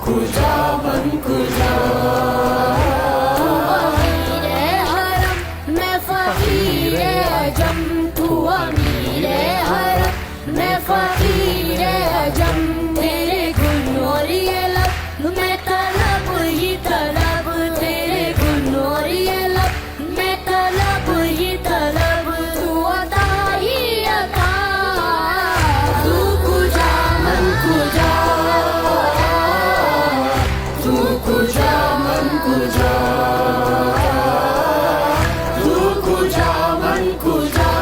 खुजा मन खुजा मैं फकीर अजम, तू अमीर हरम, मैं फकीर अजम। तेरे गुण और ये लब मैं तलब ही तलब, तेरे गुण और ये लब मैं तलब ही तलब। तू अता ही अता, तू खुजा मन खुजा, तू खुजा मन खुजा, तू खुजा मन खुजा,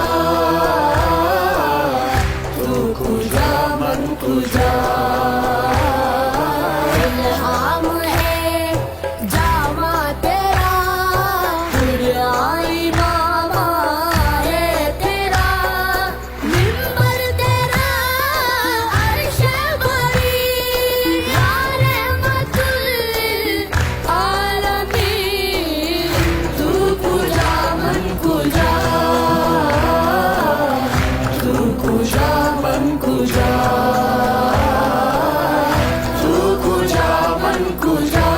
तू खुजा मन खुजा। इल्हाम है जामा तेरा, खुदाई मामा है तेरा, मिंबर तेरा अर्श बरी, या रहमतुल आलमीन। तू खुजा मन खुजा, तू खुजा मन खुजा, तू खुजा मन खुजा,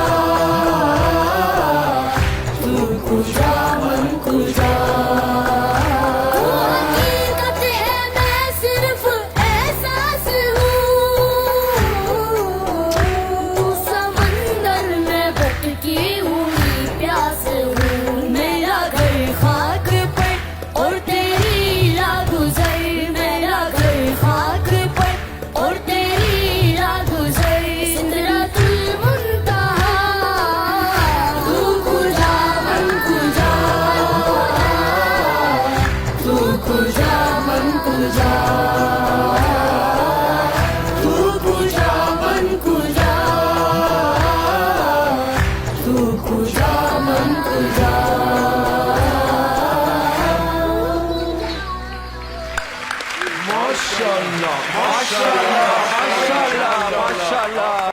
तू खुजा मन खुजा। तू हकीकत है मैं सिर्फ एहसास हूँ, तू समंदर में भटकी हुई प्यास हूँ। मेरा घर खाक पर और तेरी राह गुजर, मेरा घर खाक पर और तेरी राह गुजर। सिदरतुल मुंतहा, तू खुजा मन खुजा, तू खुजा मन खुजा, तू खुजा मन खुजा, तू खुजा मन खुजा। माशाअल्लाह, माशाअल्लाह।